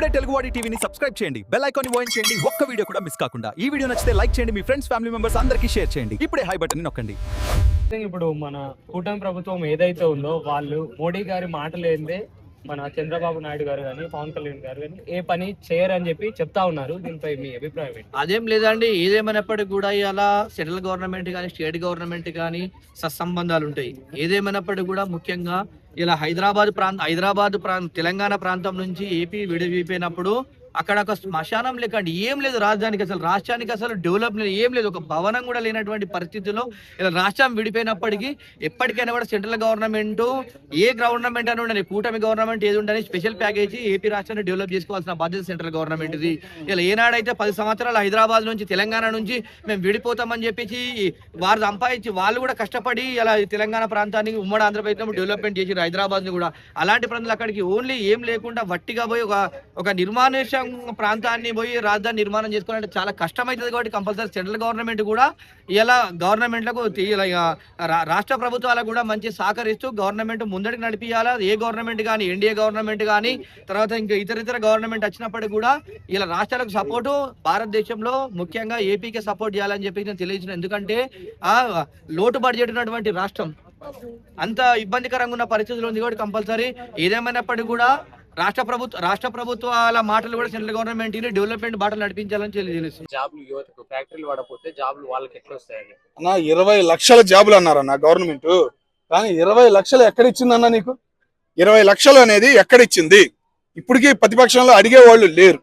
ఇప్పుడే తెలుగువాడి టీవీని సబ్స్క్రైబ్ చేయండి, బెల్ ఐకాన్ ని ఓన్ చేయండి, ఒక్క వీడియో కూడా మిస్ కాకుండా. ఈ వీడియో నచ్చితే లైక్ చేయండి, మీ ఫ్రెండ్స్ ఫ్యామిలీ మెంబర్స్ అందరికీ షేర్ చేయండి. ఇప్పుడే హై బటన్ ని నొక్కండి. ఇప్పుడు మన కూటమి ప్రభుత్వం ఏదైతే ఉందో వాళ్ళు మోడీ గారి మాటలు ఏందే మన చంద్రబాబు నాయుడు గారు కానీ పవన్ కళ్యాణ్ గారు కానీ ఏ పని చేయరని చెప్పి చెప్తా ఉన్నారు. దీనిపై మీ అభిప్రాయం ఏంటి? అదేం లేదండి, ఏదేమైనప్పటికీ కూడా ఇలా సెంట్రల్ గవర్నమెంట్ కానీ స్టేట్ గవర్నమెంట్ కానీ సత్సంబంధాలు ఉంటాయి. ఏదేమైనప్పటికీ కూడా ముఖ్యంగా ఇలా హైదరాబాద్ తెలంగాణ ప్రాంతం నుంచి ఏపీ విడిపోయినప్పుడు అక్కడ ఒక శ్మశానం లేకండి ఏం లేదు రాజధానికి, అసలు రాష్ట్రానికి అసలు డెవలప్ ఏం లేదు, ఒక భవనం కూడా లేనటువంటి పరిస్థితుల్లో ఇలా రాష్ట్రం విడిపోయినప్పటికీ ఎప్పటికైనా కూడా సెంట్రల్ గవర్నమెంట్ ఏ గవర్నమెంట్ అని ఉండని కూటమి గవర్నమెంట్ ఏది ఉండని స్పెషల్ ప్యాకేజీ ఏపీ రాష్ట్రాన్ని డెవలప్ చేసుకోవాల్సిన బాధ్యత సెంట్రల్ గవర్నమెంట్ ఇది. ఇలా ఏనాడైతే 10 సంవత్సరాలు హైదరాబాద్ నుంచి తెలంగాణ నుంచి మేము విడిపోతామని చెప్పేసి వారు సంపాదించి వాళ్ళు కూడా కష్టపడి ఇలా తెలంగాణ ప్రాంతాన్ని ఉమ్మడి ఆంధ్రప్రదేశ్ డెవలప్మెంట్ చేసి హైదరాబాద్ ని కూడా అలాంటి ప్రాంతాలు అక్కడికి ఓన్లీ ఏం లేకుండా వట్టిగా పోయి ఒక నిర్మానుష్య ప్రాంతాన్ని పోయి రాజధాని నిర్మాణం చేసుకోవాలంటే చాలా కష్టమవుతుంది. కాబట్టి కంపల్సరీ సెంట్రల్ గవర్నమెంట్ కూడా ఇలా గవర్నమెంట్లకు రాష్ట్ర ప్రభుత్వాలకు కూడా మంచి సహకరిస్తూ గవర్నమెంట్ ముందడికి నడిపియాలా. ఏ గవర్నమెంట్ కానీ ఎన్డీఏ గవర్నమెంట్ కానీ తర్వాత ఇంకా ఇతర గవర్నమెంట్ వచ్చినప్పటికీ కూడా ఇలా రాష్ట్రాలకు సపోర్టు భారతదేశంలో ముఖ్యంగా ఏపీకే సపోర్ట్ చేయాలని చెప్పి నేను తెలియజేసిన. ఎందుకంటే ఆ లోటు బడ్జెట్ ఉన్నటువంటి రాష్ట్రం అంత ఇబ్బందికరంగా ఉన్న పరిస్థితులు ఉంది. కాబట్టి కంపల్సరీ ఏదేమైనప్పటికీ కూడా రాష్ట్ర ప్రభుత్వాల మాటలు కూడా సెంట్రల్ గవర్నమెంట్ డెవలప్మెంట్ బాటలు నడిపించాలని తెలియజేస్తుంది. జాబ్లు యువతకు ఫ్యాక్టరీలు పడకపోతే జాబ్లు వాళ్ళకి ఎట్లా వస్తాయని అన్న 20 లక్షల జాబులు అన్నారన్న గవర్నమెంట్. కానీ 20 లక్షలు ఎక్కడిచ్చిందన్న నీకు? 20 లక్షలు అనేది ఎక్కడిచ్చింది? ఇప్పటికీ ప్రతిపక్షంలో అడిగే వాళ్ళు లేరు.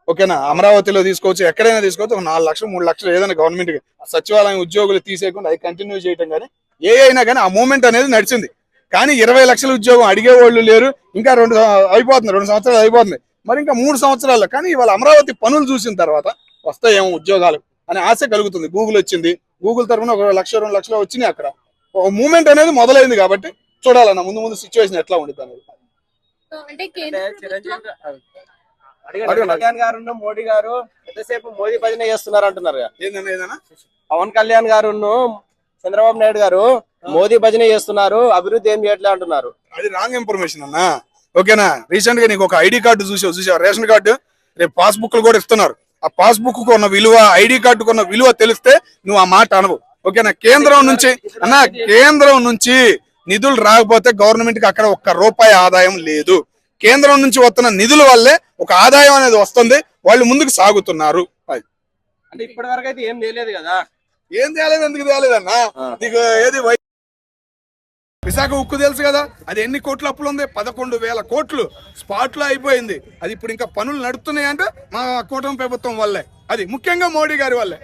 ఓకేనా, అమరావతిలో తీసుకోవచ్చు, ఎక్కడైనా తీసుకోవచ్చు. 4 లక్షలు 3 లక్షలు ఏదైనా గవర్నమెంట్ సచివాలయం ఉద్యోగులు తీసేయకుండా అవి కంటిన్యూ చేయటం కానీ ఏ అయినా కానీ ఆ మూమెంట్ అనేది నడిచింది. కానీ 20 లక్షల ఉద్యోగం అడిగేవాళ్ళు లేరు. ఇంకా 2 సంవత్సరాలు అయిపోతుంది, మరి ఇంకా 3 సంవత్సరాల్లో. కానీ ఇవాళ అమరావతి పనులు చూసిన తర్వాత వస్తాయేమో ఉద్యోగాలు అనే ఆశ కలుగుతుంది. గూగుల్ వచ్చింది, గూగుల్ తరఫున 1 లక్ష 2 లక్షలు వచ్చినాయి. అక్కడ ఒక మూమెంట్ అనేది మొదలైంది. కాబట్టి చూడాలన్న ముందు సిచ్యువేషన్ ఎట్లా ఉండిద్ది అనేది. కళ్యాణ్ గారు మోడీ గారు ఎంతసేపు మోదీ భజన చేస్తున్నారు అంటున్నారు. ఏదైనా పవన్ కళ్యాణ్ గారు చంద్రబాబు నాయుడు గారు మోదీ భజన చేస్తున్నారు, అభివృద్ధి ఏం చేయట్లే అంటున్నారు. అది రాంగ్ ఇన్ఫర్మేషన్ అన్న. ఓకేనా, రీసెంట్ గా నీకు ఒక ఐడి కార్డు చూసావు, రేషన్ కార్డు, రేపు పాస్బుక్ కూడా ఇస్తున్నారు. ఆ పాస్బుక్ కొన్న విలువ, ఐడి కార్డు కొన్న విలువ తెలిస్తే నువ్వు ఆ మాట అనవు. ఓకేనా, కేంద్రం నుంచి నిధులు రాకపోతే గవర్నమెంట్ కి అక్కడ 1 రూపాయి ఆదాయం లేదు. కేంద్రం నుంచి వస్తున్న నిధుల వల్లే ఒక ఆదాయం అనేది వస్తుంది, వాళ్ళు ముందుకు సాగుతున్నారు. అంటే ఇప్పటి వరకు అయితే ఏం తెలియదు కదా. ఏం తేలేదు, ఎందుకు తేలేదన్నా? నీకు ఏది విశాఖ ఉక్కు తెలుసు కదా, అది ఎన్ని కోట్ల అప్పులు ఉంది? 11,000 కోట్లు స్పాట్ లో అయిపోయింది. అది ఇప్పుడు ఇంకా పనులు నడుస్తున్నాయి అంటే మా కూటమి ప్రభుత్వం వల్లే, అది ముఖ్యంగా మోడీ గారి వల్లే.